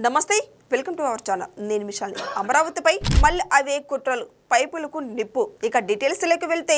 నమస్తే, welcome to our channel. నేను మిషాల్ని. అమరావతిపై మళ్ళీ అవే కుట్రలు, పైపులకు నిప్పు. ఇక డీటెయిల్స్లోకి వెళ్తే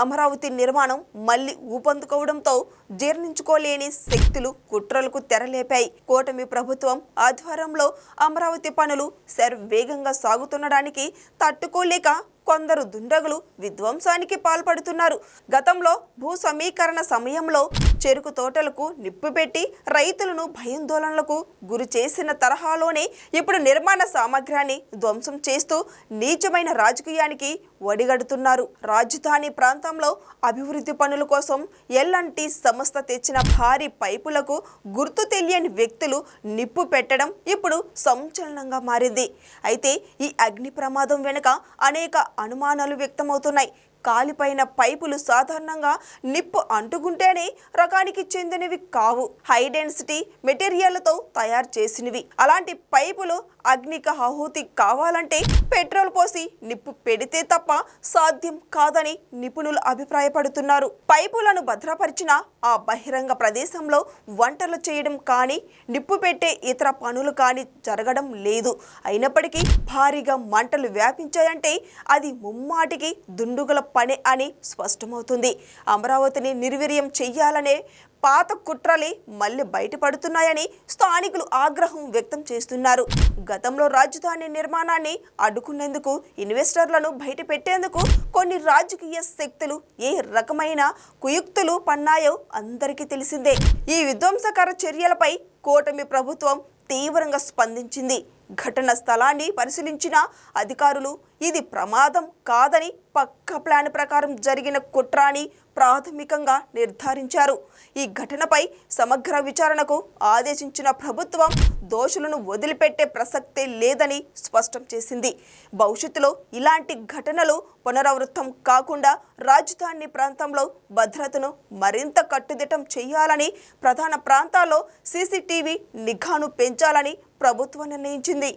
అమరావతి నిర్మాణం మళ్ళీ ఊపందుకోవడంతో జీర్ణించుకోలేని శక్తులు కుట్రలకు తెరలేపాయి. కూటమి ప్రభుత్వం ఆధ్వర్యంలో అమరావతి పనులు శరవేగంగా సాగుతుండడానికి తట్టుకోలేక కొందరు దుండగులు విధ్వంసానికి పాల్పడుతున్నారు. గతంలో భూ సమీకరణ సమయంలో చెరుకు తోటలకు నిప్పు పెట్టి రైతులను భయాందోళనలకు గురి చేసిన తరహాలోనే ఇప్పుడు నిర్మాణ సామగ్రిని ధ్వంసం చేస్తూ నీచమైన రాజకీయానికి ఒడిగడుతున్నారు. రాజధాని ప్రాంతంలో అభివృద్ధి పనుల కోసం ఎల్ఎన్టీ సంస్థ తెచ్చిన భారీ పైపులకు గుర్తు తెలియని వ్యక్తులు నిప్పు పెట్టడం ఇప్పుడు సంచలనంగా మారింది. అయితే ఈ అగ్ని ప్రమాదం వెనుక అనేక అనుమానాలు వ్యక్తమవుతున్నాయి. కాలిపైన పైపులు సాధారణంగా నిప్పు అంటుకుంటేనే రకానికి చెందినవి కావు. హై డెన్సిటీ మెటీరియల్తో తయారు చేసినవి. అలాంటి పైపులు అగ్నికి ఆహుతి కావాలంటే పెట్రోల్ పోసి నిప్పు పెడితే తప్ప సాధ్యం కాదని నిపుణులు అభిప్రాయపడుతున్నారు. పైపులను భద్రపరిచిన ఆ బహిరంగ ప్రదేశంలో వంటలు చేయడం కానీ నిప్పు పెట్టే ఇతర పనులు కానీ జరగడం లేదు. అయినప్పటికీ భారీగా మంటలు వ్యాపించాయంటే అది ముమ్మాటికి దుండుగుల పని అని స్పష్టమవుతుంది. అమరావతిని నిర్వీర్యం చెయ్యాలనే పాత కుట్రలే మళ్ళీ బయటపడుతున్నాయని స్థానికులు ఆగ్రహం వ్యక్తం చేస్తున్నారు. గతంలో రాజధాని నిర్మాణాన్ని అడ్డుకునేందుకు, ఇన్వెస్టర్లను బయట పెట్టేందుకు కొన్ని రాజకీయ శక్తులు ఏ రకమైన కుయుక్తులు పన్నాయో అందరికీ తెలిసిందే. ఈ విధ్వంసకర చర్యలపై కూటమి ప్రభుత్వం తీవ్రంగా స్పందించింది. ఘటన స్థలాన్ని పరిశీలించిన అధికారులు ఇది ప్రమాదం కాదని పక్కా ప్లాన్ ప్రకారం జరిగిన కుట్ర అని ప్రాథమికంగా నిర్ధారించారు. ఈ ఘటనపై సమగ్ర విచారణకు ఆదేశించిన ప్రభుత్వం దోషులను వదిలిపెట్టే ప్రసక్తే లేదని స్పష్టం చేసింది. భవిష్యత్తులో ఇలాంటి ఘటనలు పునరావృతం కాకుండా రాజధాని ప్రాంతంలో భద్రతను మరింత కట్టుదిట్టం చేయాలని, ప్రధాన ప్రాంతాల్లో సీసీటీవీ నిఘాను పెంచాలని ప్రభుత్వం నిర్ణయించింది.